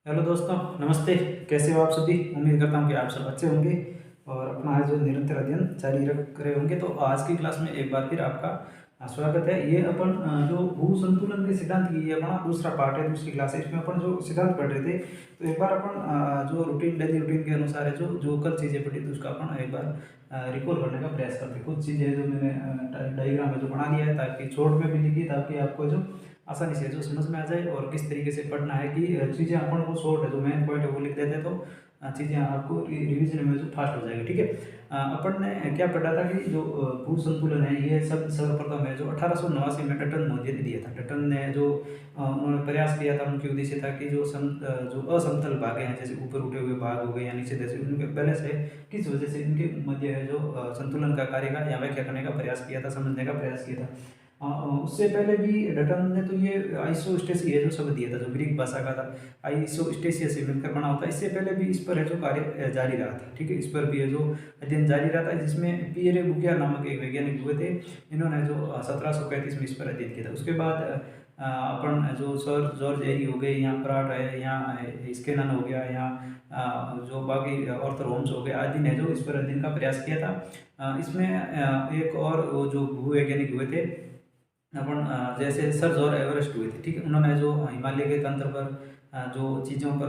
Hello दोस्तों, नमस्ते। कैसे हो आप सभी? उम्मीद करता हूँ कि आप सब अच्छे होंगे और अपना आज जो निरंतर अध्ययन जारी रख रहे होंगे। तो आज की क्लास में एक बार फिर आपका स्वागत है। ये अपन जो भू संतुलन के सिद्धांत की ये अपना दूसरा पार्ट है, दूसरी क्लास है। इसमें अपन जो सिद्धांत पढ़ रहे थे, तो एक बार अपन जो रूटीन डेली रूटीन के अनुसार है, जो जो कल चीज़ें पढ़ी थी उसका अपन एक बार रिकॉल करने का प्रयास करते हैं। कुछ चीज़ें जो मैंने डायग्राम में जो बना लिया है, ताकि छोट में भी लिखी, ताकि आपको जो आसानी से जो समझ में आ जाए और किस तरीके से पढ़ना है कि चीज़ें अपन को शॉर्ट है, जो मेन पॉइंट है वो लिख देते हैं, तो चीज़ें आपको रिवीजन में जो फास्ट हो जाएगा। ठीक है, अपन ने क्या पढ़ा था कि जो भू संतुलन है, ये सब सर्वप्रथम है जो 1889 में टटन मोदी ने दिया था। टटन ने जो उन्होंने प्रयास किया था, उनकी उद्देश्य था कि जो असमतल भाग हैं, जैसे ऊपर उठे हुए भाग हो गए या नीचे, जैसे उनके बैलेंस है, किस वजह से इनके मध्य है जो संतुलन का कार्य का या व्याख्या करने का प्रयास किया था, समझने का प्रयास किया था। उससे पहले भी डटन ने तो ये आइसोस्टेसी है जो शब्द दिया था, जो ग्रीक भाषा का था, आइसोस्टेसिया से मिलकर बना होता है। इससे पहले भी इस पर है जो कार्य जारी रहा था। ठीक है, इस पर भी है जो अध्ययन जारी रहा था, जिसमें पियरे बुकिया नामक एक वैज्ञानिक हुए थे। इन्होंने जो 1735 में इस पर अध्ययन किया था। उसके बाद अपन जो सर जॉर्ज एरी हो गए, यहाँ प्राट है, यहाँ स्केनन हो गया, यहाँ जो बाकी ऑर्थर होम्स हो गए आदि ने जो इस पर अध्ययन का प्रयास किया था। इसमें एक और वो जो भूवैज्ञानिक हुए थे अपन, जैसे सर जॉर्ज एवरेस्ट हुए थे। ठीक है, उन्होंने जो हिमालय के तंत्र पर जो चीज़ों पर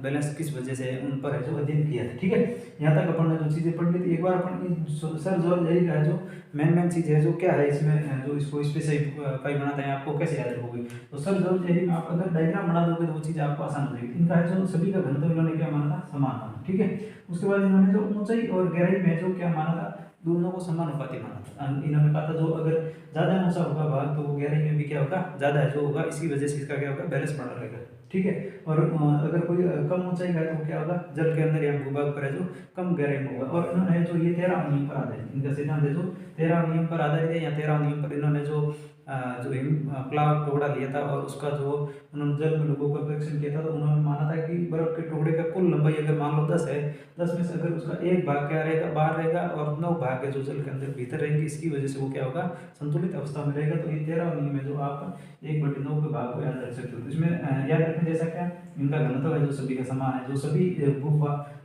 बैलेंस किस वजह से है, उन पर है जो अध्ययन किया था। ठीक है, यहाँ तक अपन ने जो चीज़ें पढ़ ली थी। एक बार अपन सर जॉर्ज एरी का जो मेन चीज़ है जो क्या है इसमें, जो इसको स्पेसिफाई बनाता है, आपको कैसे याद रखोगे। तो सर जॉर्ज एरी में आप अगर डायग्राम बना दोगे तो वो चीज़ आपको आसान हो जाएगी। इनका है जो सभी का घनत्व इन्होंने क्या माना था, समान माना। ठीक है, उसके बाद इन्होंने जो ऊंचाई और गहराई में जो क्या माना था, दोनों को समानुपाती माना था। इन्होंने कहा था जो अगर ज़्यादा ऊंचा होगा भाग, तो वो गहराई में भी क्या होगा, ज़्यादा जो होगा, इसी वजह से इसका क्या होगा, बैलेंस बना रहेगा। ठीक है, और अगर कोई कम ऊंचाई का है तो क्या होगा, जल के अंदर या भूभाग पर है जो कम गहराई में होगा। और इन्होंने जो ये 13 नियम पर आधारित, इनका सिद्धांत है जो 13 नियम पर आधारित है, या 13 नियम पर इन्होंने जो जो हिम प्लाव टुकड़ा लिया था और उसका जो उन्होंने जल में लोगों का परीक्षण किया था, तो उन्होंने माना था कि बर्फ के टुकड़े का कुल लंबाई अगर मान लो 10 है, 10 में से अगर उसका एक भाग क्या रहेगा, बाहर रहेगा, और 9 भाग है जो जल के अंदर भीतर रहेंगे, इसकी वजह से वो क्या होगा, संतुलित अवस्था में रहेगा। तो ये 13 नियम है जो आप 1/9 के भाग को याद रख सकते हो। तो इसमें याद रखने जैसा क्या, इनका घनत्व है जो सभी का समान है, जो सभी भू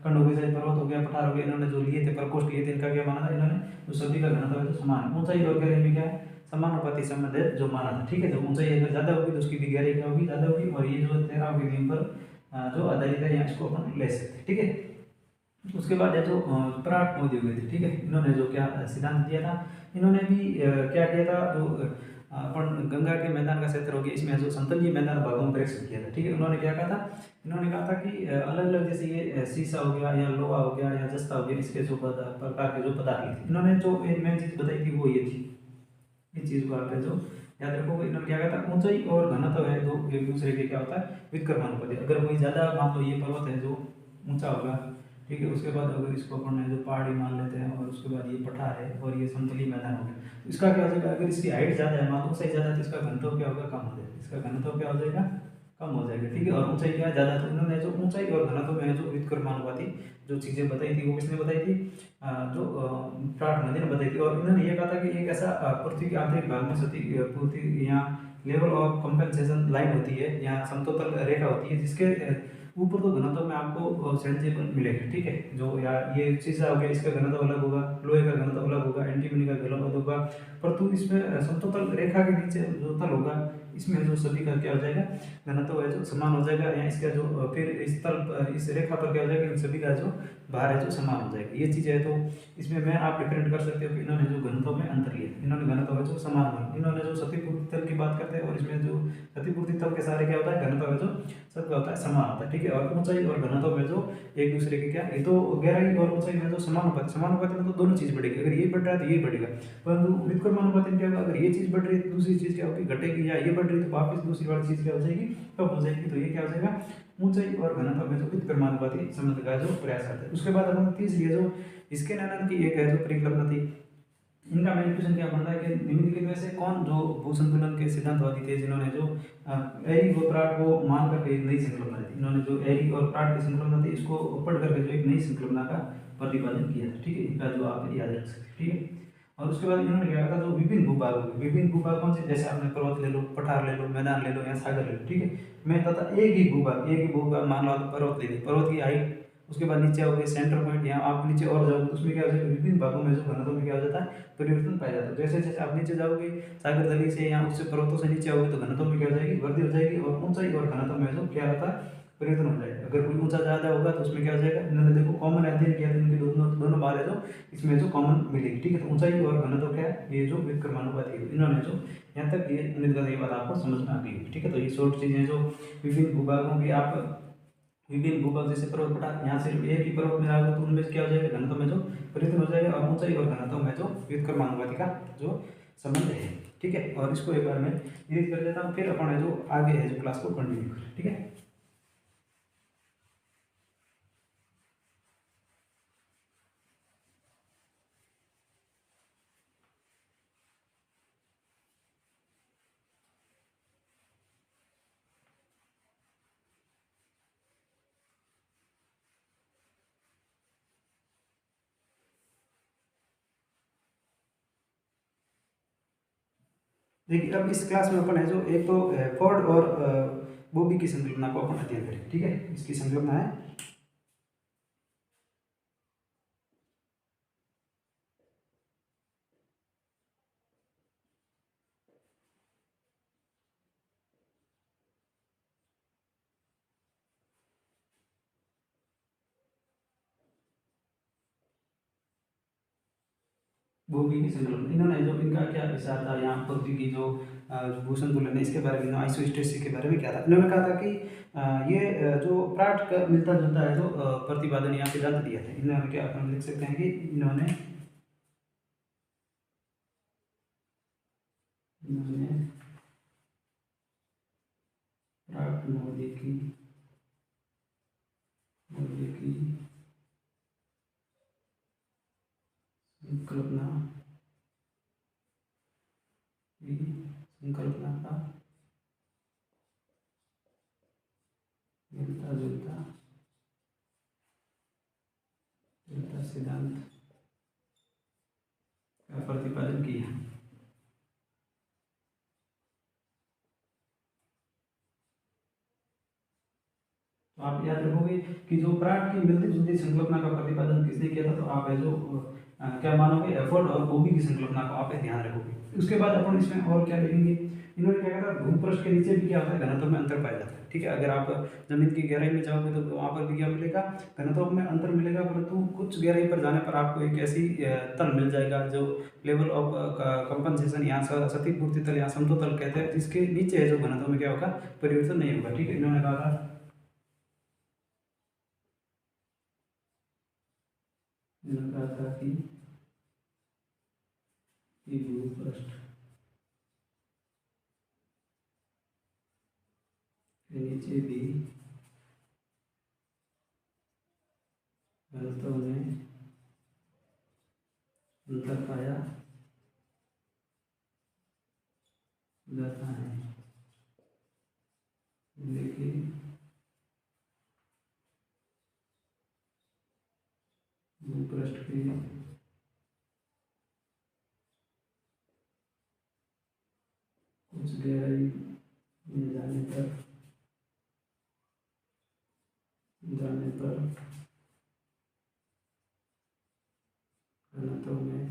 खंड हो गए, चाहे पर्वत हो गया, पठार हो गया, इन्होंने जो लिए थे, प्रकोष्ठ लिए थे, इनका क्या माना था, इन्होंने जो सभी का घनत्व है जो समान है। ऊंचाई और गहराई में क्या है, समानुपाती संबंध है जो माना था। ठीक है, जो ऊंचाई अगर ज़्यादा होगी तो उसकी भी गहराई क्या होगी, ज़्यादा होगी। और ये जो 13 के नियम पर जो आधारित है, यहाँ इसको अपन ले सकते हैं। ठीक है, उसके बाद है जो पराग मोदी हुए थे। ठीक है, इन्होंने जो क्या सिद्धांत दिया था, इन्होंने भी क्या किया था, जो अपन गंगा के मैदान का क्षेत्र हो गया, इसमें जो समतलीय मैदान भागों में परीक्षण किया था। ठीक है, उन्होंने क्या कहा था, इन्होंने कहा था कि अलग अलग, जैसे ये सीसा हो गया, या लोहा हो गया, या जस्ता हो गया, इसके जो प्रकार के जो पदार्थ थे, इन्होंने जो एक मेन चीज़ बताई थी वो ये थी। इस चीज़ को आप जो याद रखोगे, इन्होंने क्या कहा था, ऊंचाई और घनत्व है जो एक दूसरे के क्या होता है, व्युत्क्रमानुपाती। अगर कोई ज़्यादा, मान लो ये पर्वत है जो ऊंचा होगा, ठीक है, उसके बाद अगर इसको अपन जो पहाड़ी मान लेते हैं, और उसके बाद ये पठार है और ये समतली मैदान हो गया, तो इसका क्या हो जाएगा, अगर इसकी हाइट ज़्यादा है, मान लो ऊंचाई ज़्यादा है, तो इसका घनत्व क्या होगा, कम हो जाएगा। इसका घनत्व क्या हो जाएगा, कम हो जाएगा। ठीक है, और ऊंचाई क्या है, ज़्यादा। तो इन्होंने जो ऊंचाई और घनत्व में जो व्युत्क्रमानुपाती जो चीज़ें बताई थी, वो किसने बताई थी, जो प्राट नदी ने बताई थी। और इन्होंने ये कहा था कि एक ऐसा पृथ्वी के आंतरिक भाग में सती पृथ्वी यहाँ लेवल ऑफ कंपेंसेशन लाइन होती है, यहाँ समतल रेखा होती है, जिसके ऊपर तो घनत्व में आपको सेंसिबल मिलेगा। ठीक है, जो या ये शीशा हो गया, इसका घनत्व अलग होगा, लोहे का घनत्व अलग होगा, एंटीमनी का घनत्व अलग होगा, परंतु इसमें समतल रेखा के नीचे जो तल होगा, इसमें जो सभी का क्या हो जाएगा, घनत्व है जो समान हो जाएगा। या इसका जो फिर इस तल इस रेखा पर क्या हो जाएगा, इन सभी का जो भार है जो समान हो जाएगा। ये चीज़ है, तो इसमें मैं आप डिफरेंट कर सकते हो कि इन्होंने जो घनत्व में अंतर लिया, इन्होंने घनत्व है जो समान माना। इन्होंने जो क्षतिपूर्ति तल की बात करते हैं, और इसमें जो क्षतिपूर्ति तल के सारे क्या होता है, घनत्व है जो सबका होता है समान होता है। ठीक है, और ऊंचाई और घनत्व में जो एक दूसरे के क्या, ये तो गहराई और ऊंचाई में जो समानुपाती, समानुपाती में तो दोनों चीज़ बढ़ेगी, अगर ये बढ़ रहा है तो ये बढ़ेगा। परंतु व्युत्क्रमानुपाती में क्या होगा, अगर ये चीज़ बढ़ रही है तो दूसरी चीज़ क्या होगी, घटेगी, या ये बढ़ रही है तो वापस दूसरी वाली चीज़ क्या हो जाएगी, कम हो जाएगी। तो ये क्या हो जाएगा, ऊंचाई और घनत्व में जो व्युत्क्रमानुपाती संबंध का जो प्रयास करते हैं। उसके बाद हम तीसरी है जो इसके नैनन की एक है जो परिकल्पना थी। इनका मेन क्वेश्चन क्या बनता है कि निम्नलिखित में से कौन जो भू संतुलन के सिद्धांतवादी थे, जिन्होंने जो एरी और प्राट को मान करके एक नई संकल्पना दी। इन्होंने जो एरी और प्राट की संकल्पना थी, इसको पढ़ करके जो एक नई संकल्पना का प्रतिपादन किया था। ठीक है, इनका जो आप याद रख सकते हैं। ठीक है, और उसके बाद इन्होंने क्या कहा, जो विभिन्न भूभाग होंगे, विभिन्न भूभाग कौन से, जैसे आपने पर्वत ले लो, पठार ले लो, मैदान ले लो या सागर ले लो, ठीक है। मैं तथा एक ही भूभाग मान लो, आप पर्वत ले ली, पर्वत की हाइट, उसके बाद नीचे आओगे सेंटर पॉइंट, यहाँ आप नीचे और जाओगे तो उसमें क्या हो जाएगा, विभिन्न भागों में जो घनत्व में क्या हो जाता है, परिवर्तन पाया जाता है। जैसे जैसे आप नीचे जाओगे सागर तली से या उससे पर्वतों से नीचे आओगे तो घनत्व में क्या हो जाएगी, वृद्धि हो जाएगी, और ऊंचाई और घनत्व में जो क्या होता है, परिवर्तन हो जाएगा। अगर कोई ऊंचा ज़्यादा होगा तो उसमें क्या हो जाएगा, इन्होंने देखो कॉमन अध्ययन किया था, इनके दोनों दोनों बार है जो इसमें जो कॉमन मिलेगी, ठीक है। तो ऊंचाई और घनत्व क्या है, ये जो व्युत्क्रमानुपाती है, इन्होंने जो यहाँ तक ये उम्मीद करते ये बात आपको समझ में आ गई होगी, ठीक है। तो ये शॉर्ट चीज़ें जो विभिन्न भूभागों की, आप विभिन्न भूभाग जैसे पर्वत पठार, यहाँ सिर्फ एक ही पर्वत में रहोगे तो उनमें क्या हो जाएगा, घनत्व में जो परिवर्तन हो जाएगा, और ऊंचाई और घनत्व में जो व्युत्क्रमानुपाती का जो संबंध है, ठीक है। और इसको एक बार मैं रीड कर लेता हूँ, फिर अपन है जो आगे है जो क्लास को कंटिन्यू करें, ठीक है। देखिए अब इस क्लास में अपन है जो एक तो फोर्ड और बॉबी की संकल्पना को अपन अध्ययन करें, ठीक है। इसकी संकल्पना है, बॉबी की संकल्पना, इन्होंने जो इनका क्या विचार था, यहाँ पृथ्वी की जो भू संतुलन है इसके बारे में, आइसोस्टेसिस के बारे में क्या था। इन्होंने कहा था कि ये जो प्राट का मिलता जुलता है जो प्रतिपादन यहाँ सिद्धांत दिया था। इन्होंने क्या, अपन लिख सकते हैं कि इन्होंने प्राट मौलिकी संकल्पना का मिलता जुलता सिद्धांत का प्रतिपादन किया। तो आप याद रखोगे कि जो प्राट की मिलती जुलती संकल्पना का प्रतिपादन किसने किया था, तो आप है जो क्या मानोगे, एफोर्ड और बॉबी की संकल्पना को आप ध्यान रखोगे। उसके बाद अपन इसमें और क्या लिखेंगे, इन्होंने क्या कहा, भूपृष्ठ के नीचे भी क्या होता है, घनत्व में अंतर पाया जाता है, ठीक है। अगर आप जमीन की गहराई में जाओगे तो वहाँ पर भी क्या मिलेगा, घनत्व में अंतर मिलेगा, परंतु कुछ गहराई पर जाने पर आपको एक ऐसी तल मिल जाएगा जो लेवल ऑफ कंपनसेशन, यहाँ क्षतिपूर्ति तल, यहाँ समतल कहते हैं, जिसके नीचे है जो घनत्व में क्या होगा, परिवर्तन नहीं होगा, ठीक है। इन्होंने कहा था, इन्होंने कहा था कि भूपृष्ठ के नीचे भी घनत्व में अंतर पाया जाता है, लेकिन भूपृष्ठ के कुछ गहराई में जाने पर घनत्व में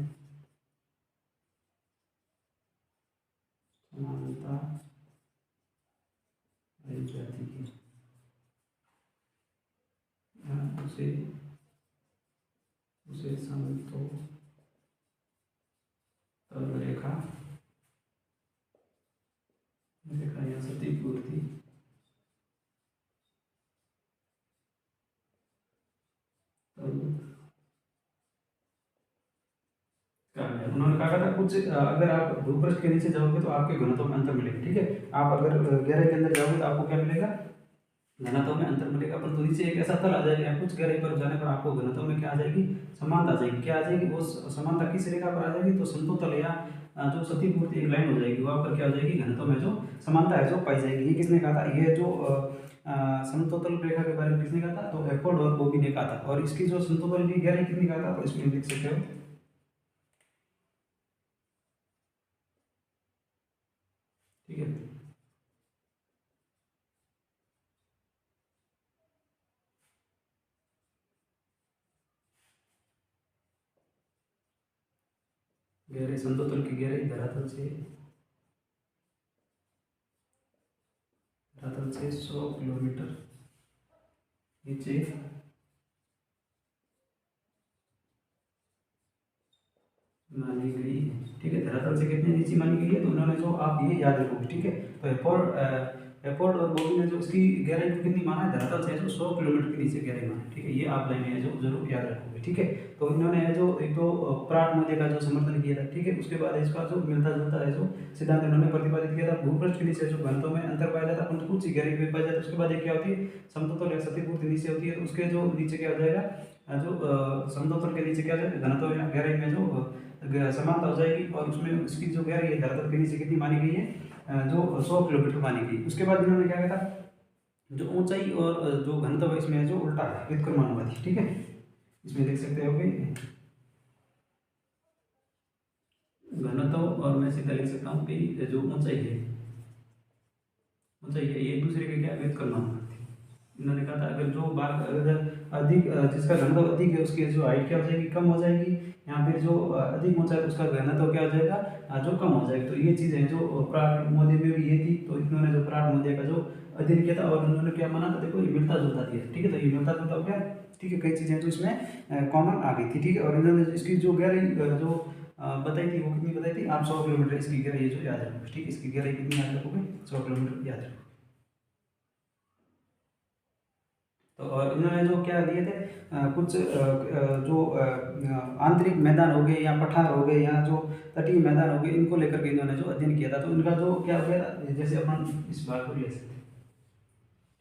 समानता पाई जाती है, उसे समतल रेखा या क्षतिपूर्ति उन्होंने कहा था कुछ अगर आप भूपृष्ठ के नीचे जाओगे तो आपके घनत्व में अंतर मिलेगा, ठीक है। आप अगर गहराई के अंदर जाओगे तो आपको क्या मिलेगा, घनत्व में अंतर मिलेगा, परंतु नीचे एक ऐसा तल आ जाएगा, कुछ गहराई पर जाने पर आपको घनत्व में क्या आ जाएगी, समानता आ जाएगी। क्या आ जाएगी, वो समानता किस रेखा पर आ जाएगी, तो समतल या जो क्षतिपूर्ति एक लाइन हो जाएगी, वहाँ पर क्या हो जाएगी, घनत्व में जो समानता है जो पाई जाएगी। ये किसने कहा था, ये जो समतल रेखा के बारे में किसने कहा था, तो एफोर्ड और बॉबी ने कहा था। और इसकी जो समतल की गहराई कितनी कहा था, तो इसमें लिख सकते हो गहराई समतल की गहराई धरातल से 100 किलोमीटर नीचे मानी गई है। ठीक है, धरातल से कितने नीचे मानी गई है, तो उन्होंने जो आप ये याद रखोगे। ठीक है, तो एफोर्ड और बॉबी ने जो इसकी गहराई को कितनी माना है, धरातल से जो 100 किलोमीटर के नीचे गहराई माना है। ठीक है, ये आप लाइन है जो जरूर याद रखोगे। ठीक है, तो इन्होंने जो एक तो प्राट मुद्दे का जो समर्थन किया था। ठीक है, उसके बाद इसका जो मिलता जुलता है जो सिद्धांत इन्होंने प्रतिपादित किया था, भूपृष्ठ के नीचे जो घनत्व में अंतर पाया जाता है, परंतु कुछ ही गहराई पे पाया जाता है। उसके बाद एक क्या होती है, समतल या क्षतिपूर्ति नीचे होती है, तो उसके जो नीचे क्या हो जाएगा, जो समतल के नीचे क्या हो जाएगा, घनत्व या गहराई में जो समानता हो जाएगी, और उसमें इसकी जो गहराई है धरातल के नीचे कितनी मानी गई है, जो 100 किलोमीटर मानी गई। उसके बाद इन्होंने क्या कहा था, जो ऊंचाई और जो घनत्व है इसमें जो उल्टा है, व्युत्क्रमानुपाती। ठीक है, इसमें देख सकते हो कि घनत्व और मैं सीधा लिख सकता हूँ कि जो ऊंचाई है ये एक दूसरे के क्या व्युत्क्रमानुपाती। इन्होंने कहा था अगर जो बात अगर अधिक जिसका घनत्व अधिक है उसकी जो हाइट क्या हो जाएगी, कम हो जाएगी, या फिर जो अधिक ऊंचा है उसका घनत्व क्या हो जाएगा, जो कम हो जाएगा। तो ये चीज़ें जो प्राग मोदी में भी ये थी, तो इन्होंने जो प्राग मोदी का जो अध्ययन किया था, और उन्होंने क्या माना था, देखो ये मिलता जुलता दिया। ठीक है, तो ये मिलता जुलता हो गया। ठीक है, कई चीज़ें जो इसमें कॉमन आ गई थी। ठीक है, और इन्होंने इसकी जो गहराई जो बताई थी, वो कितनी बताई थी, आप 100 किलोमीटर इसकी गहराई जो याद रखोगे। ठीक है, इसकी गहराई कितनी याद रखोगे, 100 किलोमीटर याद रखोगे। तो और इन्होंने जो क्या दिए थे, कुछ जो आंतरिक मैदान हो गए या पठार हो गए या जो तटीय मैदान हो गए, इनको लेकर के इन्होंने जो अध्ययन किया था। तो इनका जो क्या हो गया था, जैसे अपन इस बात को ले सकते हैं।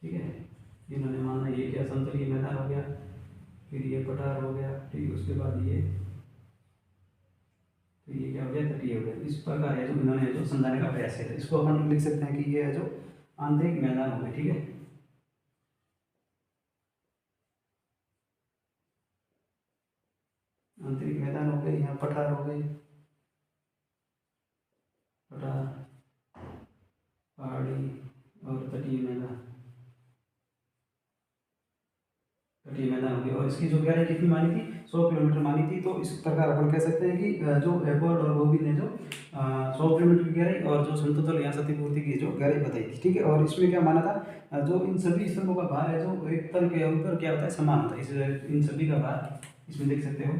ठीक है, इन्होंने माना ये क्या समतलीय मैदान हो गया, फिर ये पठार हो गया, ठीक है, उसके बाद ये, तो ये क्या हो गया, तटीय हो गया। इस प्रकार है जो इन्होंने जो समझाने का प्रयास किया था, इसको अपन लिख सकते हैं कि ये है जो आंतरिक मैदान हो गए। ठीक है, आंतरिक मैदान हो गए, यहाँ पठार हो गए, पठार, पहाड़ी और तटीय मैदान, तटीय मैदान हो गया। और इसकी जो गहराई कितनी मानी थी, 100 किलोमीटर मानी थी। तो इस प्रकार अपन कह सकते हैं कि जो एबर्ड और बॉबी ने जो 100 किलोमीटर की गहराई और जो समतल या क्षतिपूर्ति की जो गहराई बताई थी। ठीक है, और इसमें क्या माना था, जो इन सभी स्तंभों का भार है जो एक तल के ऊपर क्या होता है, समान होता है। इस इन सभी का भार इसमें देख सकते हो,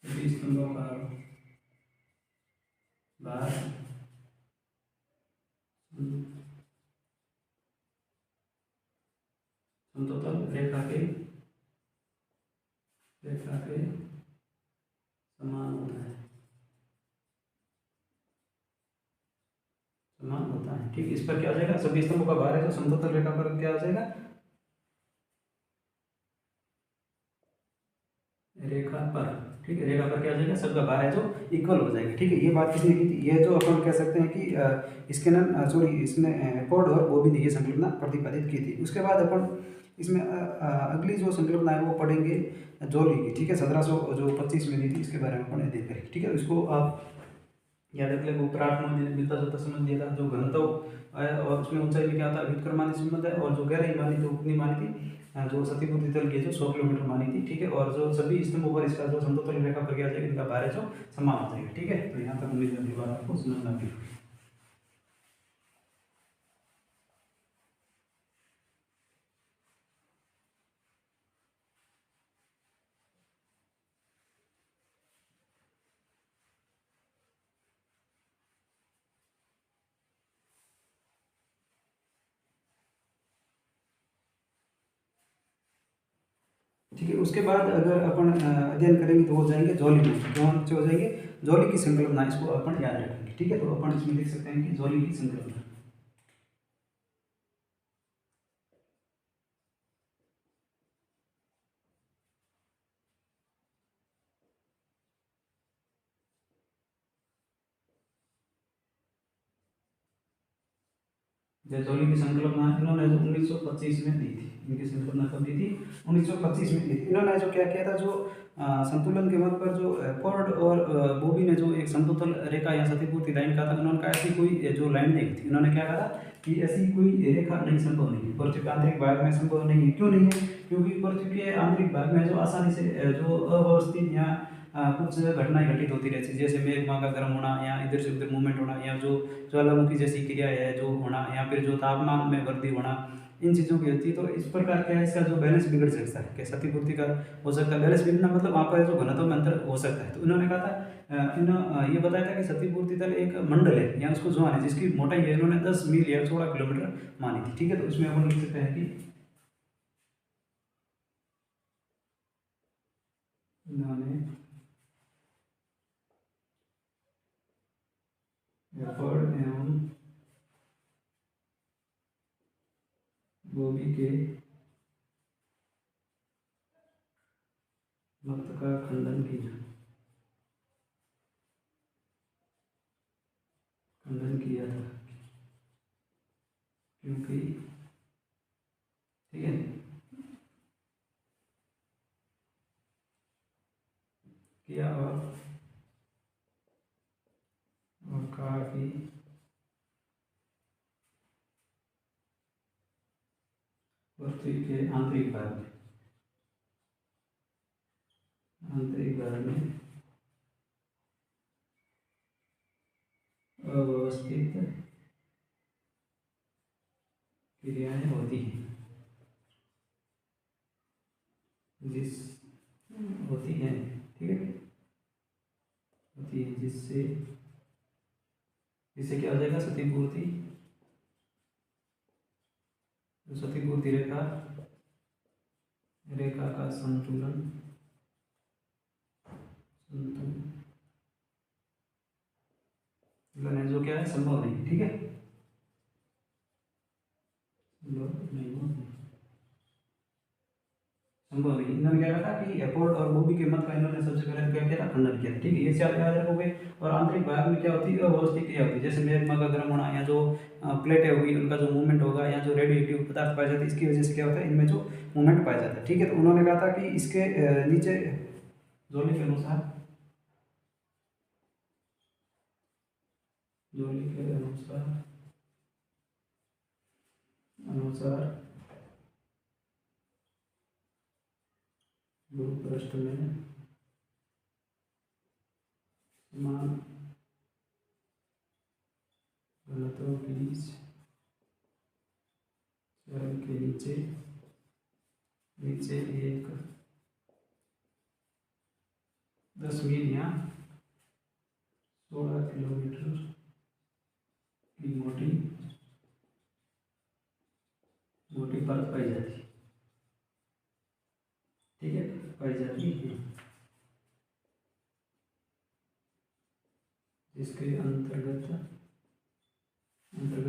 सभी स्तंभों का भार समतल रेखा के समान होता है, समान होता है। ठीक, इस पर क्या हो जाएगा, सभी स्तंभों का भार है जो समतल रेखा पर क्या हो जाएगा, रेखा पर। ठीक है, रेखा पर क्या हो जाएगा, सबका भार है जो इक्वल हो जाएगा। ठीक है, ये बात किसने की थी, ये जो अपन कह सकते हैं कि स्किनर सॉरी इसने फोर्ड और बॉबी ने ये संकल्पना प्रतिपादित की थी। उसके बाद अपन इसमें अगली जो संकल्पना है वो पढ़ेंगे जॉली की। ठीक है, 1725 में दी थी, इसके बारे में अपन अध्ययन करेंगे। ठीक है, इसको आप याद रख ले, वो प्राट में मिलता जुलता समझ दिया था, जो घनत्व है और उसमें ऊंचाई में क्या था, व्युत्क्रमानुपाती संबंध है, और जो गहराई मानी तो उतनी मानी थी, जो क्षतिपूर्ति तल की जो 100 किलोमीटर मानी थी। ठीक है, और जो सभी स्तंभों पर इसका जो समतल रेखा पर क्या जाएगा, इनका भार है जो समान हो जाएगा। ठीक है, तो यहाँ तक उम्मीद है बात आपको समझ में आ गई। ठीक है, उसके बाद अगर अपन अध्ययन करेंगे तो हो जाएंगे जॉली में, कौन से हो जाएंगे, जॉली की संकल्पना, इसको अपन याद रखेंगे। ठीक है, तो अपन इसमें लिख सकते हैं कि जॉली की संकल्पना। जैतौली की संकल्पना इन्होंने जो 1925 में दी थी। इनकी संकल्पना कब दी थी? 1925 में दी थी। इन्होंने जो क्या किया था, जो संतुलन के मत पर जो फोर्ड और बोबी ने जो एक समतुल्य रेखा या क्षतिपूर्ति लाइन कहा था, उन्होंने कहा ऐसी कोई जो लाइन नहीं थी। उन्होंने क्या कहा कि ऐसी कोई रेखा नहीं, संभव नहीं है, पृथ्वी के आंतरिक भाग में संभव नहीं है। क्यों नहीं है? क्योंकि पृथ्वी के आंतरिक भाग में जो आसानी से जो अव्यवस्थित या कुछ घटनाएं घटित होती रहती है, जैसे मेघमा का गर्म होना या इधर से उधर मूवमेंट होना, या जो ज्वालामुखी जैसी क्रिया है जो होना, या फिर जो तापमान में वृद्धि होना, इन चीज़ों की होती है। तो इस प्रकार क्या है, इसका जो बैलेंस बिगड़ सकता है, क्या क्षतिपूर्ति का हो सकता है। बैलेंस बिगड़ना मतलब वहाँ पर जो घनत्व में अंतर हो सकता है। तो उन्होंने कहा था ये बताया था कि क्षतिपूर्ति तल एक मंडल है या उसको जोन है जिसकी मोटाई है इन्होंने 10 मील या 16 किलोमीटर मानी थी। ठीक है, तो उसमें अपन लिख सकते हैं कि इन्होंने एफर्ड एवं बोबी के मत का खंडन किया था, क्योंकि ठीक है किया और कहा कि पृथ्वी के आंतरिक भाग में अव्यवस्थित क्रियाएं होती हैं, होती हैं, ठीक है, होती है जिससे क्या हो जाएगा, क्षतिपूर्ति रेखा का संतुलन जो क्या है, संभव नहीं। ठीक है, संभव नहीं। इन्होंने क्या कहा कि एफोर्ड और बोबी के मत का इन्होंने सबसे पहले क्या किया था, खंडन किया था। ठीक है, ये चार याद रखोगे। और आंतरिक भाग में क्या होती है, अव्यवस्थित क्रिया होती है, जैसे मेघमा का गर्म होना, या जो प्लेटें होगी उनका जो मूवमेंट होगा, या जो रेडिएटिव पदार्थ पाए जाते हैं, इसकी वजह से क्या होता है, इनमें जो मूवमेंट पाया जाता है। ठीक है, तो उन्होंने कहा था कि इसके नीचे जोली के अनुसार भूपृष्ठ में समान घनत्व की चरण के नीचे एक 10 मील या 16 किलोमीटर की मोटी परत पाई जाती है। ठीक है, पाई जाती है, जिसके अंतर्गत घनत्व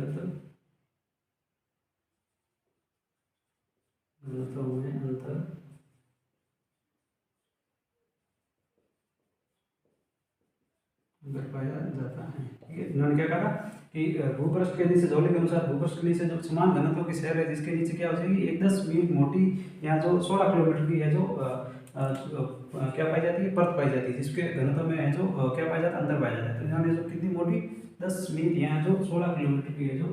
में अंतर पाया जाता है। ठीक है, इन्होंने क्या कहा कि भूपृष्ठ के नीचे, जोली के अनुसार भूपृष्ठ के नीचे जो समान घनत्व की शहर है, जिसके नीचे क्या हो जाएगी, एक 10 मील मोटी या जो 16 किलोमीटर की है जो क्या पाई जाती है, परत पाई जाती है, जिसके घनत्व में है जो क्या पाया जाता है, अंतर पाया जाता है। तो इन्होंने जो कितनी मोटी, 10 मील या जो 16 किलोमीटर की है जो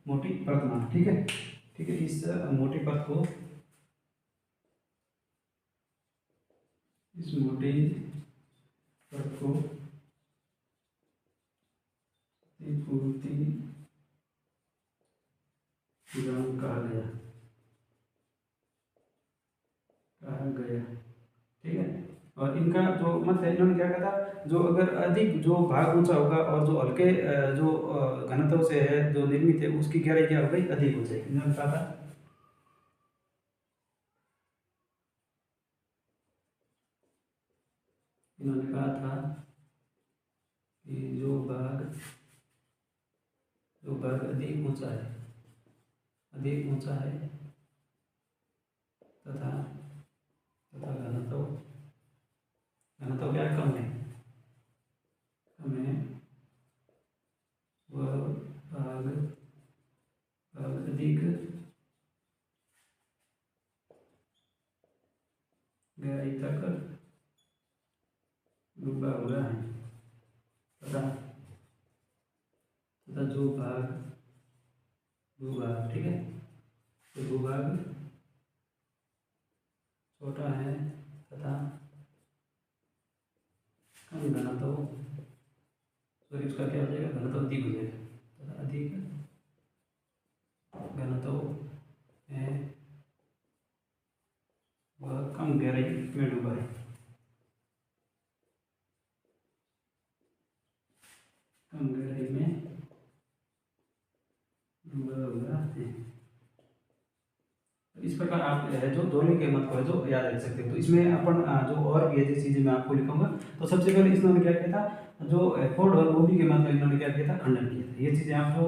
मोटी परत माना। ठीक है, ठीक है, इस मोटी परत को, पूर्ति गुदाम कहा गया। ठीक है, और इनका जो मत है, इन्होंने क्या कहा था, जो अगर अधिक जो भाग ऊंचा होगा और जो हल्के जो घनत्व से है जो निर्मित है, उसकी गहराई क्या हो गई, अधिक हो जाएगी। इन्होंने कहा था कि जो भाग अधिक ऊंचा है तथा घनत्व क्या कम है, वह भाग तक डूबा हुआ है तथा जो भाग भूभाग, ठीक है, तो भूभाग छोटा है तथा कम घनत्व, सॉरी उसका क्या हो जाएगा, घनत्व अधिक हो जाएगा तथा अधिक घनत्व है वह कम गहराई में डूबा है। कम गहराई में डूबा हुआ है। इस प्रकार आप जो दोनों के मत को है जो याद रख सकते हैं। तो इसमें अपन जो और भी ऐसी चीजें मैं आपको लिखूंगा। तो सबसे पहले इन्होंने क्या किया था, जो फोर्ड और बॉबी के मत का इन्होंने क्या किया था, खंडन किया था। ये चीजें आप जो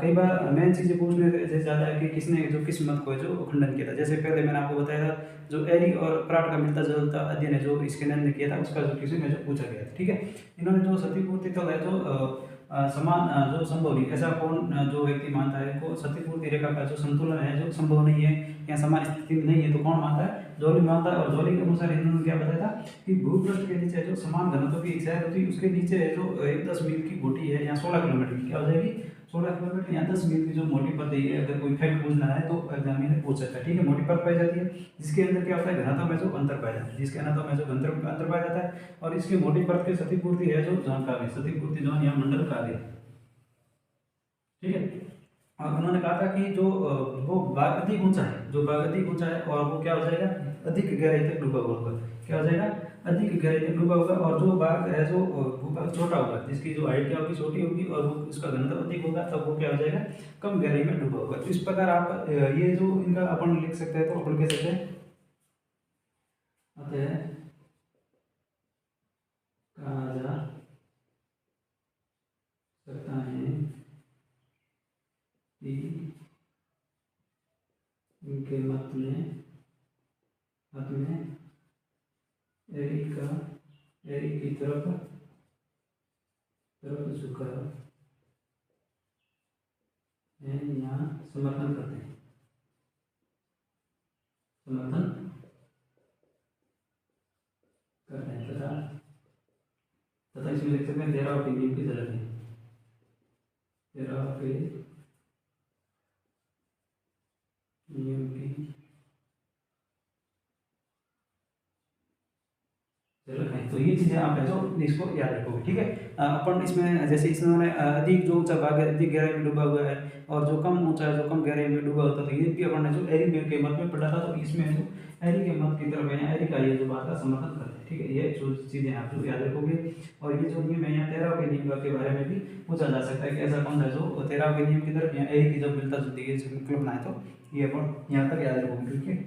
कई बार मेन चीजें पूछने से ज्यादा है कि किसने जो किस मत को है जो खंडन किया था। जैसे पहले मैंने आपको बताया था जो एरी और प्राट का मिलता जुलता अध्ययन है जो स्किनर ने किया था, उसका जो किसी में जो पूछा गया था, ठीक है। इन्होंने जो क्षतिपूर्ति तल है जो समान जो संभव नहीं, ऐसा कौन जो व्यक्ति मानता है को क्षतिपूर्ति रेखा का जो संतुलन है जो संभव नहीं है या समान स्थिति में नहीं है, तो कौन मानता है, जॉली मानता है। और जॉली के अनुसार इन्होंने क्या बताया था कि भूपृष्ठ के नीचे जो समान घनत्व की एक शहर होती है उसके नीचे जो 10 मील की गोटी है या 16 किलोमीटर की क्या हो जाएगी, 16 किलोमीटर या 10 मील की जो मोटी परत है, अगर कोई फैक्ट पूछना है तो एग्जामिनर पूछ सकता है, ठीक है। मोटी परत पाई जाती है जिसके अंदर क्या होता है, घनत्व में जो अंतर पाया जाता है, जिसके घनत्व में जो अंतर पाया जाता है। और इसकी मोटी परत की क्षतिपूर्ति है जो जॉन कार्य, क्षतिपूर्ति जॉन या मंडल कार्य, ठीक है। और उन्होंने कहा था कि जो वो बाघ अधिक ऊंचा है, जो बाघ अधिक ऊंचा है और वो क्या हो जाएगा, अधिक गहराई तक डूबा हुआ होगा, क्या हो जाएगा, अधिक गहराई तक डूबा होगा। और जो बाघ है जो भूभाग छोटा होगा, जिसकी जो हाइट क्या होगी, छोटी होगी और वो उसका घनत्व अधिक होगा, तब वो क्या हो जाएगा, कम गहराई में डूबा होगा। तो इस प्रकार आप ये जो इनका अपन लिख सकते हैं, तो अपन कह सकते हैं अतः कहा जा सकता है कि इनके मत में एरी की तरफ झुका है या समर्थन करते हैं, तथा इसमें लिख सकते हैं तेरह के नियम की झलक है, तेरह के नियम की झलक है। तो ये चीजें आप है जो इसको याद रखोगे, ठीक है। अपन इसमें जैसे इसमें अधिक जो ऊंचा भाग है अधिक गहराई में डूबा हुआ है और जो कम ऊंचा है जो कम गहराई में डूबा होता है, तो ये भी अपन ने जो एरी के मत में पढ़ा था। तो इसमें जो एरी के मत की तरफ है, एरी का ये जो बात का समर्थन करते हैं, ठीक है। ये जो चीजें आप जो याद रखोगे। और ये जो नियम है यहाँ तेरह के नियम के बारे में भी पूछा जा सकता है कि ऐसा कौन सा जो तेरह के नियम की तरफ या एरी की जब मिलता जुलती है संकल्पना है, तो ये अपन यहाँ तक याद रखोगे, ठीक है।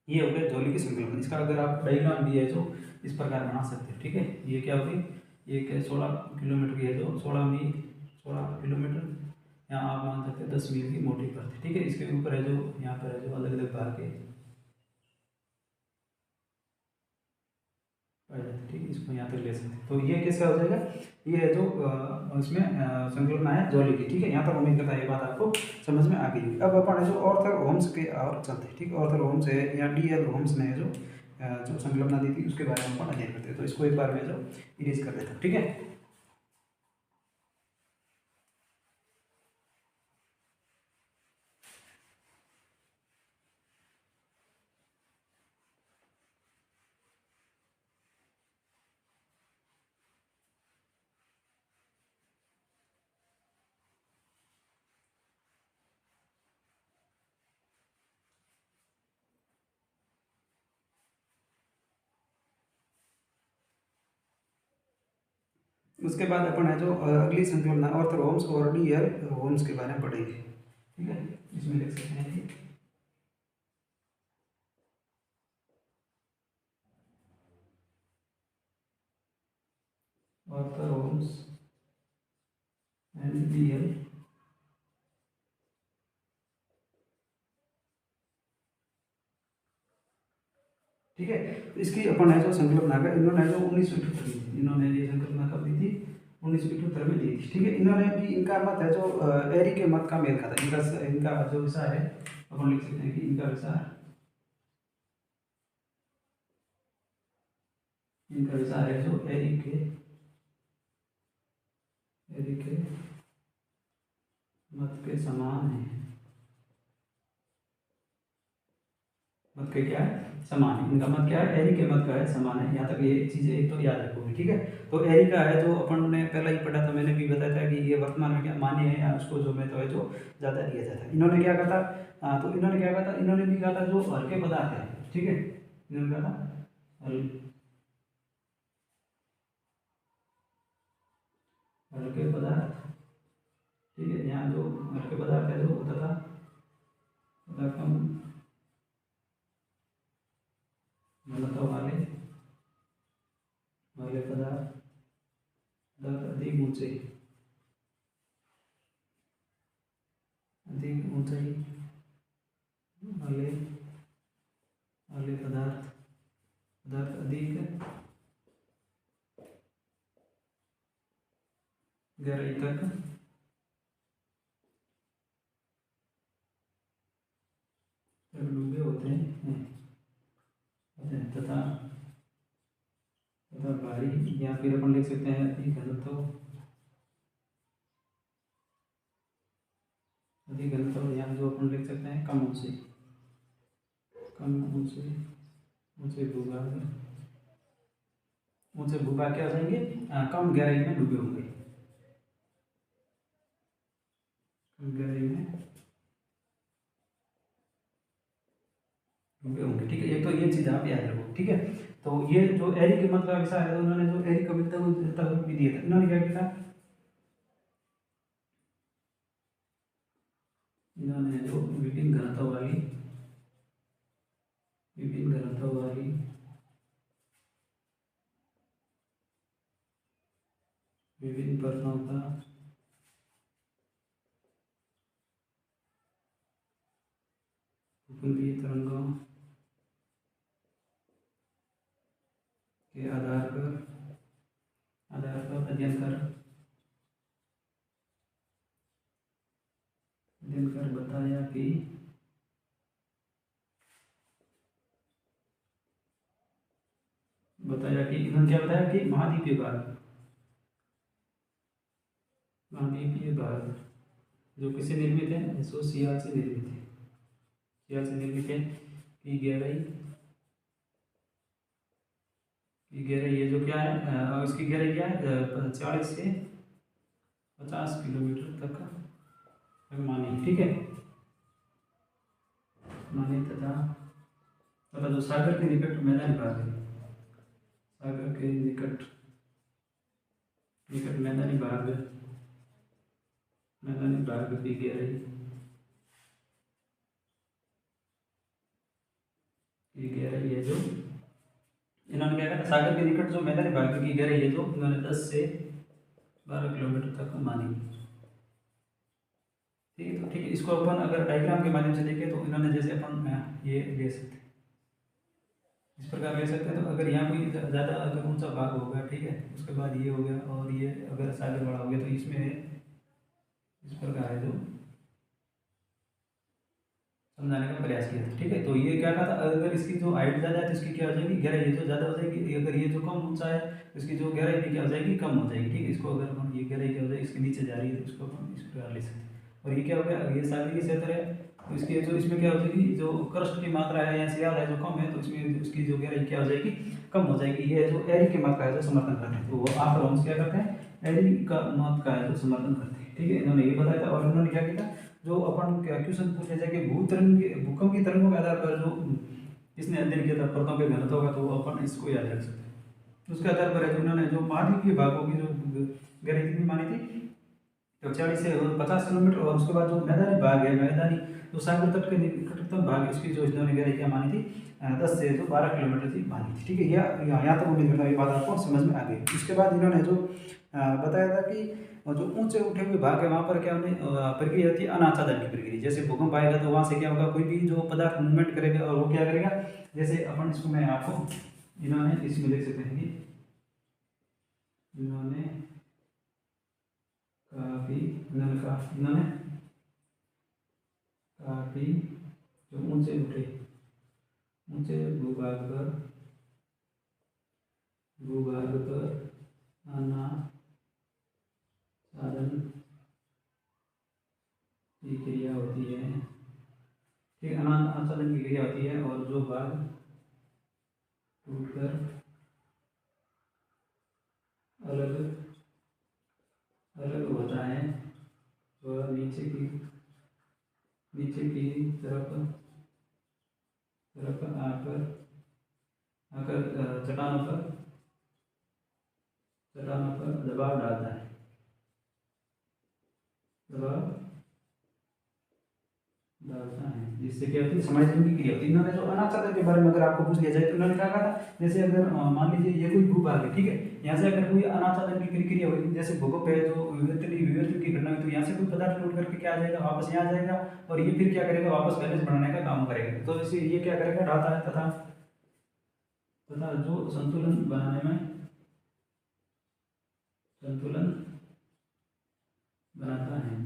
ये हो गया जॉली की संकल्पना। इसका अगर आप डायग्राम भी है जो इस प्रकार बना सकते हैं, ठीक है। ये क्या होगी, ये क्या 16 किलोमीटर की है जो 16 किलोमीटर, यहाँ आप मान सकते हैं 10 मील की मोटी परत, ठीक है। इसके ऊपर है जो यहाँ पर है जो अलग अलग भाग के पाए जाते हैं, ठीक है। इसको यहाँ तक ले सकते हैं। तो ये किसका हो जाएगा, ये है जो इसमें संकल्पना है जॉली की, ठीक है। यहाँ तक उम्मीद करता है ये बात आपको समझ में आ गई। अब अपन है जो ऑर्थर होम्स के और चलते हैं, ठीक है। ऑर्थर होम्स है या DL होम्स ने जो संकल्पना दी थी उसके बारे में अपन अध्ययन करते हैं। तो इसको एक बार में जो इरेज कर देता हूँ, ठीक है। उसके बाद अपन है जो अगली संकल्पना ऑर्थर होम्स और DL होम्स के बारे में पढ़ेंगे, ठीक है। इसमें लिख सकते हैं कि ऑर्थर होम्स एंड DL, ठीक है। तो इसकी अपन है जो संकल्पना का इन्होंने जो 1978 दी थी, इन्होंने ये संकल्पना कब दी थी, 1978 में दी थी, ठीक है। इन्होंने भी इनका मत है जो एरी के मत का मेल खाता है। इनका जो विषय है अपन लिख सकते हैं कि इनका विषय इनका विचार है जो एरी के मत के समान है। मत के क्या है? समान है। इनका मत क्या है? एरी के मत का है समान है। यहाँ तक ये चीज़ें एक तो याद रखोगे, ठीक है। तो एरी का है जो अपन ने पहले ही पढ़ा था, मैंने भी बताया था कि ये वर्तमान में क्या मान्य है या उसको जो महत्व है जो ज़्यादा दिया जाता है। इन्होंने क्या कहा था? तो इन्होंने क्या कहा था? इन्होंने भी कहा था जो हल्के पदार्थ है, ठीक है। इन्होंने कहा था हल्के पदार्थ, ठीक है। यहाँ जो हल्के पदार्थ है जो तथा कम घनत्व वाले पदार्थ अधिक ऊंचाई वाले वाले पदार्थ अधिक गहराई तक डूबे होते हैं तथा भारी, या फिर अपन लिख सकते हैं अधिक घनत्व, या जो अपन लिख सकते हैं कम ऊंचे भूभाग, ऊंचे भूभाग क्या हो जाएंगे? कम गहराई में डूबे होंगे, कम गहराई में डूबे होंगे, ठीक है। एक तो ये चीज़ आप याद रखो, ठीक है। तो ये जो एरी के मत का विषय है, उन्होंने जो एरी कविता भी दिया था, इन्होंने क्या किया? इन्होंने जो विभिन्न घनत्व वाली विभिन्न परतों का उपग्रही तरंगों के आधार पर अध्ययन कर बताया कि इन्होंने क्या बताया कि महाद्वीपीय भाग जो किससे निर्मित है? सो सियाल से निर्मित है, की गहराई ये जो क्या है, इसकी गहराई क्या है? 40 से 50 किलोमीटर तक मानी, ठीक है। मानी तथा जो सागर के निकट मैदानी भाग है, सागर के निकट मैदानी भाग की गहराई है जो इन्होंने क्या कहा? सागर के निकट जो मैदानी भाग की गहराई है जो इन्होंने 10 से 12 किलोमीटर तक मानी, ठीक है। तो ठीक है, इसको अपन अगर डायग्राम के माध्यम से देखें तो इन्होंने जैसे अपन ये ले सकते हैं, इस प्रकार ले सकते हैं। तो अगर यहाँ कोई ज़्यादा अगर ऊंचा भाग होगा, ठीक है, उसके बाद ये हो गया, और ये अगर सागर बड़ा हो गया, तो इसमें इस प्रकार है जो समझाने का प्रयास किया था, ठीक है। तो ये क्या कहा था? अगर इसकी जो हाइट ज़्यादा है तो इसकी क्या हो जाएगी? गहराई ये जो ज़्यादा हो जाएगी। अगर ये जो कम ऊंचा है तो इसकी जो गहराई भी क्या हो जाएगी? कम हो जाएगी, ठीक है। इसको अगर हम ये गहराई क्या हो जाएगी? इसके नीचे जा रही है तो इसको हम इस प्रकार ले सकते हैं। और ये क्या हो गया? ये सागरीय क्षेत्र है, तो इसकी जो इसमें क्या हो जाएगी? जो क्रस्ट की मात्रा है या सियाल है जो कम है, तो इसमें उसकी जो गहराई क्या हो जाएगी? कम हो जाएगी। ये जो एरी के मत का है जो समर्थन करते हैं, तो वो आप हम क्या करते हैं? एरी का मत का है जो समर्थन करते हैं, ठीक है। इन्होंने ये बताया था। और उन्होंने क्या किया? जो अपन क्वेश्चन पूछे जाए कि भूकंप की तरंगों के आधार पर जो इसने अध्ययन किया था परतों के घनत्व का, तो वो अपन इसको याद रख सकते हैं। उसके आधार पर है जो उन्होंने जो महाद्वीपीय भागों की जो गहराई कितनी मानी थी? तो 40 से 50 किलोमीटर। और उसके बाद जो मैदानी भाग है, जो सागर तट के निकटतम भाग है, उसकी जो इन्होंने गहराई क्या मानी थी? 10 से जो 12 किलोमीटर की मानी थी, ठीक है। यहाँ तक उम्मीद करता हूँ ये बात आपको समझ में आ गई। इसके बाद इन्होंने जो बताया था कि जो ऊंचे उठे हुए भाग है वहाँ पर क्या उन्हें प्रक्रिया होती है? अनाच्छादन की प्रक्रिया। जैसे भूकंप आएगा तो वहाँ से क्या होगा? कोई भी जो पदार्थ मूवमेंट करेगा और वो क्या करेगा? जैसे अपन इसको मैं आपको इन्होंने इसमें देख सकते हैं कि इन्होंने काफी जो ऊंचे भूभाग पर भूभाग पर अनाच्छादन की क्रिया होती है, ठीक, अनाच्छादन की क्रिया होती है और जो भाग टूटकर अलग अलग होता है वह नीचे की तरफ आकर चट्टानों पर दबाव डालता है, जिससे क्या होती है, समायोजन की क्रिया होती है। इन्होंने जो अनाच्छादन के बारे में अगर आपको पूछ लिया जाए तो उन्होंने क्या कहा था, जैसे अगर मान लीजिए ये कोई भूभाग है, ठीक है, यहाँ से अगर कोई अनाच्छादन की क्रिया हुई, जैसे भूकंप है जो विवर्तन की घटना हुई, तो यहाँ से कोई पदार्थ टूट करके क्या आ जाएगा, वापस यहाँ आ जाएगा और ये फिर क्या करेगा, वापस बैलेंस बनाने का काम करेगा। तो इसे ये क्या करेगा, ढाता है तथा जो संतुलन बनाता है,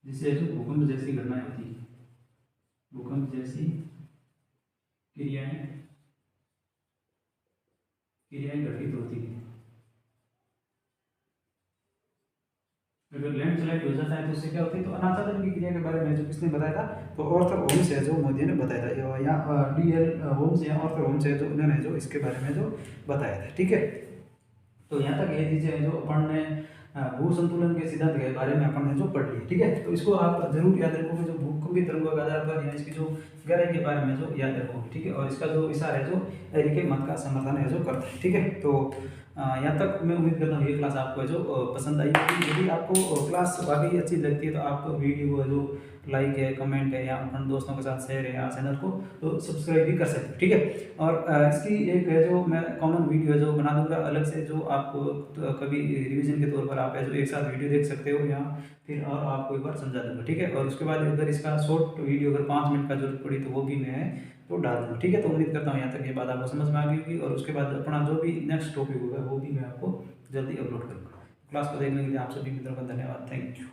जिससे जो भूकंप जैसी घटनाएं होती है, भूकंप जैसी क्रियाएं घटित होती है। अगर लैंडस्लाइड हो जाता है तो उससे क्या होती है, तो अनाच्छादन की क्रिया के बारे में जो किसने बताया था, तो ऑर्थर होम्स है जो मोदी ने बताया था, या DL होम्स या ऑर्थर होम्स है जो उन्होंने जो इसके बारे में जो बताया था, ठीक है। तो यहाँ तक ये चीजें जो अपन ने भू संतुलन के सिद्धांत के बारे में अपन ने जो पढ़ लिया, ठीक है। तो इसको आप जरूर याद रखोगे, जो भूकंपीय तरंगों के आधार पर या इसकी जो गहराई के बारे में जो याद रखोगे, ठीक है। और इसका जो इशारा है जो एरी के मत का समर्थन है जो करता है, ठीक है। तो यहाँ तक मैं उम्मीद करता हूँ ये क्लास आपको जो पसंद आई होगी। यदि आपको क्लास वाकई अच्छी लगती है तो आप वीडियो जो लाइक है, कमेंट है, या अपने दोस्तों के साथ शेयर है या चैनल को तो सब्सक्राइब भी कर सकते हो, ठीक है। और इसकी एक है जो मैं कॉमन वीडियो जो बना दूंगा अलग से, जो आपको तो कभी रिवीजन के तौर पर आप है जो एक साथ वीडियो देख सकते हो, या फिर और आपको एक बार समझा दूंगा, ठीक है। और उसके बाद अगर इसका शॉर्ट वीडियो अगर 5 मिनट का जरूरत पड़ी तो वो भी मैं तो डाल दूँगा, ठीक है। तो उम्मीद करता हूँ यहाँ तक ये बात आपको समझ में आ गई होगी, और उसके बाद अपना जो भी नेक्स्ट टॉपिक होगा वो भी मैं आपको जल्दी अपलोड करूँगा। क्लास को देखने के लिए आप सभी मित्रों का धन्यवाद, थैंक यू।